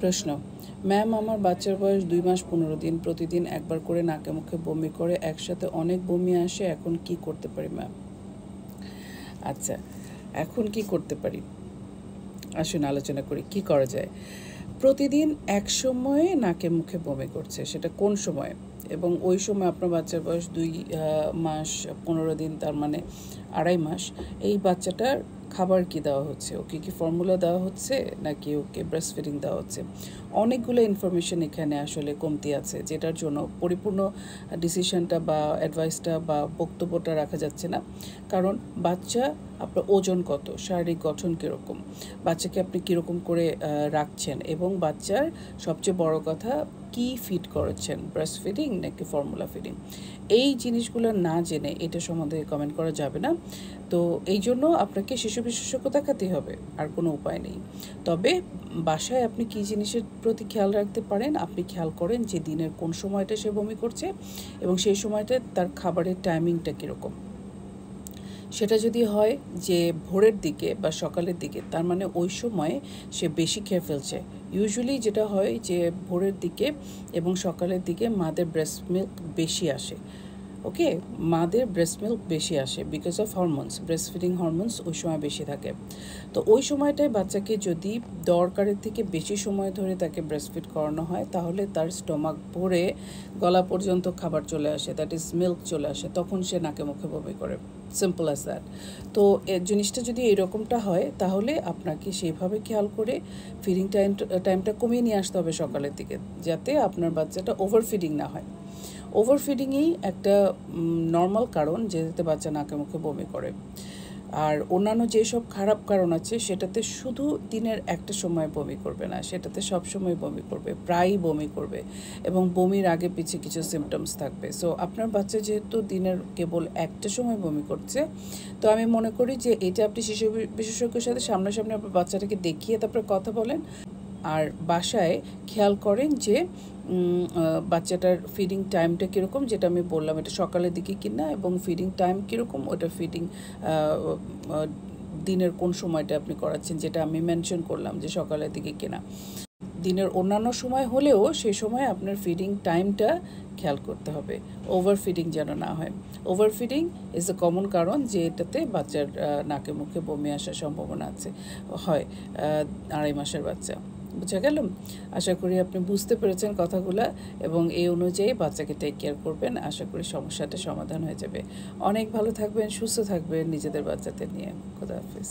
প্রশ্ন, ম্যাম আমার বাচ্চার বয়স 2 মাস 15 দিন, প্রতিদিন একবার করে নাকে মুখে বমি করে, একসাথে অনেক বমি আসে, এখন কি করতে পারি ম্যাম? আচ্ছা, এখন কি করতে পারি আসুন আলোচনা করি কি করা যায়। প্রতিদিন এক সময়ে নাকে মুখে বমি করছে, সেটা কোন সময়ে? এবং ওই সময় আপনার বাচ্চার বয়স 2 মাস 15 দিন, তার মানে 2.5 মাস। এই বাচ্চাটার খাবার কি দেওয়া হচ্ছে? ওকে কি ফর্মুলা দেওয়া হচ্ছে নাকি ওকে ব্রেস্ট ফিডিং দেওয়া হচ্ছে? অনেকগুলো ইনফরমেশন এখানে আসলে কমতি আছে, যেটার জন্য পরিপূর্ণ ডিসিশনটা বা অ্যাডভাইসটা বা বক্তব্যটা রাখা যাচ্ছে না। কারণ বাচ্চা, আপনার ওজন কত, শারীরিক গঠন কীরকম, বাচ্চাকে আপনি কীরকম করে রাখছেন, এবং বাচ্চার সবচেয়ে বড় কথা কি ফিড করাচ্ছেন, ব্রেস্ট ফিডিং নাকি ফর্মুলা ফিডিং, এই জিনিসগুলো না জেনে এটা সম্বন্ধে কমেন্ট করা যাবে না। তো এই জন্য আপনাকে শিশু বিশেষজ্ঞ দেখাতে হবে, আর কোনো উপায় নেই। তবে বাসায় আপনি কী জিনিসের প্রতি খেয়াল রাখতে পারেন, আপনি খেয়াল করেন যে দিনের কোন সময়টা সে বমি করছে এবং সেই সময়টা তার খাবারের টাইমিংটা কীরকম। সেটা যদি হয় যে ভোরের দিকে বা সকালের দিকে, তার মানে ওই সময়ে সে বেশি খেয়ে ফেলছে। ইউজুয়ালি যেটা হয় যে ভোরের দিকে এবং সকালের দিকে মাদের ব্রেস্ট মিল্ক বেশি আসে। ওকে, মাদের ব্রেস্ট মিল্ক বেশি আসে because of hormones, breast feeding hormones ওই সময় বেশি থাকে। তো ওই সময়টায় বাচ্চাকে যদি দরকারের থেকে বেশি সময় ধরে তাকে ব্রেস্ট ফিড করানো হয়, তাহলে তার স্টমাক ভরে গলা পর্যন্ত খাবার চলে আসে, দ্যাট ইজ মিল্ক চলে আসে, তখন সে নাকে মুখে বমি করে। Simple as that. তো এর জিনিসটা যদি এরকমটা হয়, তাহলে আপনাকে সেইভাবে খেয়াল করে ফিডিং টাইমটা কমিয়ে নিয়ে আসতে হবে সকালের দিকে, যাতে আপনার বাচ্চাটা ওভারফিডিং না হয়। ওভারফিডিংই একটা নর্মাল কারণ যেটাতে বাচ্চা নাকে মুখে বমি করে। আর অন্যান্য যেসব খারাপ কারণ আছে, সেটাতে শুধু দিনের একটা সময় বমি করবে না, সেটাতে সব সময় বমি করবে, প্রায়ই বমি করবে, এবং বমির আগে পিছিয়ে কিছু সিমটমস থাকবে। সো আপনার বাচ্চা যেহেতু দিনের কেবল একটা সময় বমি করছে, তো আমি মনে করি যে এটা আপনি শিশু বিশেষজ্ঞের সাথে সামনাসামনি আপনার বাচ্চাটাকে দেখিয়ে তারপরে কথা বলেন। আর বাসায় খেয়াল করেন যে বাচ্চাটার ফিডিং টাইমটা কীরকম, যেটা আমি বললাম, এটা সকালের দিকে কিনা, এবং ফিডিং টাইম কীরকম, ওটা ফিডিং দিনের কোন সময়টা আপনি করাচ্ছেন, যেটা আমি মেনশন করলাম যে সকালের দিকে কিনা। দিনের অন্যান্য সময় হলেও সেই সময় আপনার ফিডিং টাইমটা খেয়াল করতে হবে, ওভার ফিডিং যেন না হয়। Over feeding is a common কারণ যে এটাতে বাচ্চার নাকে মুখে বমি আসার সম্ভাবনা হয় 2.5 মাসের বাচ্চা। বুঝা গেল? আশা করি আপনি বুঝতে পেরেছেন কথাগুলো, এবং এই অনুযায়ী বাচ্চাকে টেক কেয়ার করবেন। আশা করি সমস্যাটা সমাধান হয়ে যাবে। অনেক ভালো থাকবেন, সুস্থ থাকবেন নিজেদের বাচ্চাদের নিয়ে। খোদা হাফেজ।